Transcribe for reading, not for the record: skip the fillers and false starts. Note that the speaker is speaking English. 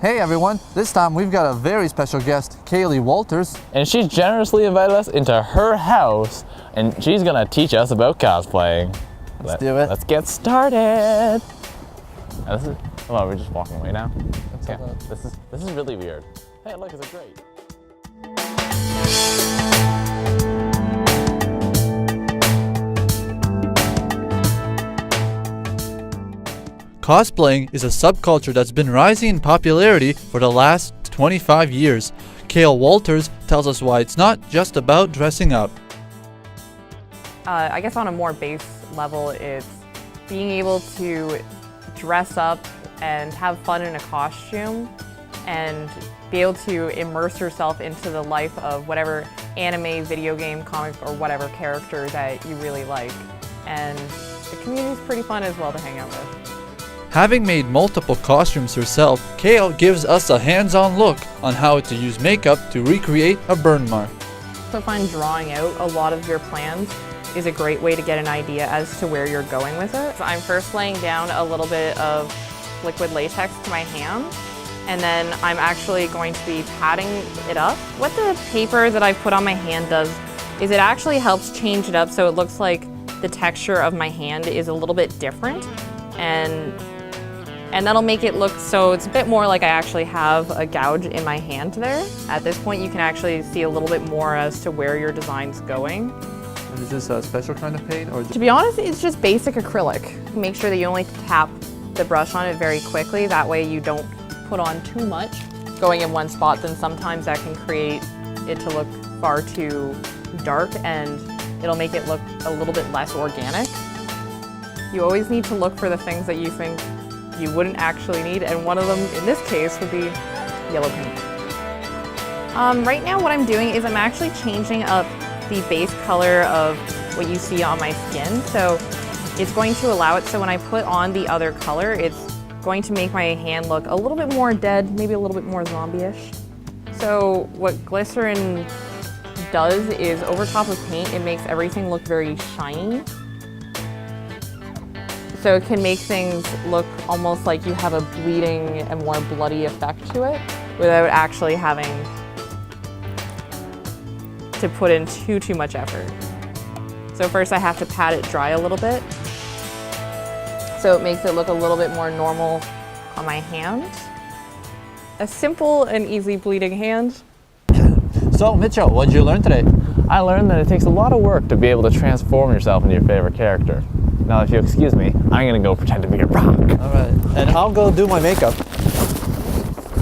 Hey everyone, this time we've got a very special guest, Kail Walters. And she generously invited us into her house, and she's gonna teach us about cosplaying. Let's do it. Let's get started. We're just walking away now. Yeah, this is really weird. Hey, look, it's a grate. Cosplaying is a subculture that's been rising in popularity for the last 25 years. Kail Walters tells us why it's not just about dressing up. I guess on a more base level, it's being able to dress up and have fun in a costume and be able to immerse yourself into the life of whatever anime, video game, comic, or whatever character that you really like. And the community's pretty fun as well to hang out with. Having made multiple costumes herself, Kail gives us a hands-on look on how to use makeup to recreate a burn mark. So I find drawing out a lot of your plans is a great way to get an idea as to where you're going with it. So I'm first laying down a little bit of liquid latex to my hand, and then I'm actually going to be patting it up. What the paper that I put on my hand does is it actually helps change it up so it looks like the texture of my hand is a little bit different, and that'll make it look so it's a bit more like I actually have a gouge in my hand there. At this point, you can actually see a little bit more as to where your design's going. Is this a special kind of paint? To be honest, it's just basic acrylic. Make sure that you only tap the brush on it very quickly. That way you don't put on too much. Going in one spot, then sometimes that can create it to look far too dark and it'll make it look a little bit less organic. You always need to look for the things that you think you wouldn't actually need, and one of them in this case would be yellow paint. Right now what I'm doing is I'm actually changing up the base color of what you see on my skin. So it's going to allow it so when I put on the other color, it's going to make my hand look a little bit more dead, maybe a little bit more zombie-ish. So what glycerin does is over top of paint, it makes everything look very shiny. So it can make things look almost like you have a bleeding and more bloody effect to it without actually having to put in too much effort. So first I have to pat it dry a little bit. So it makes it look a little bit more normal on my hand. A simple and easy bleeding hand. So Mitchell, what did you learn today? I learned that it takes a lot of work to be able to transform yourself into your favorite character. Now, if you excuse me, I'm gonna go pretend to be a rock. All right, and I'll go do my makeup.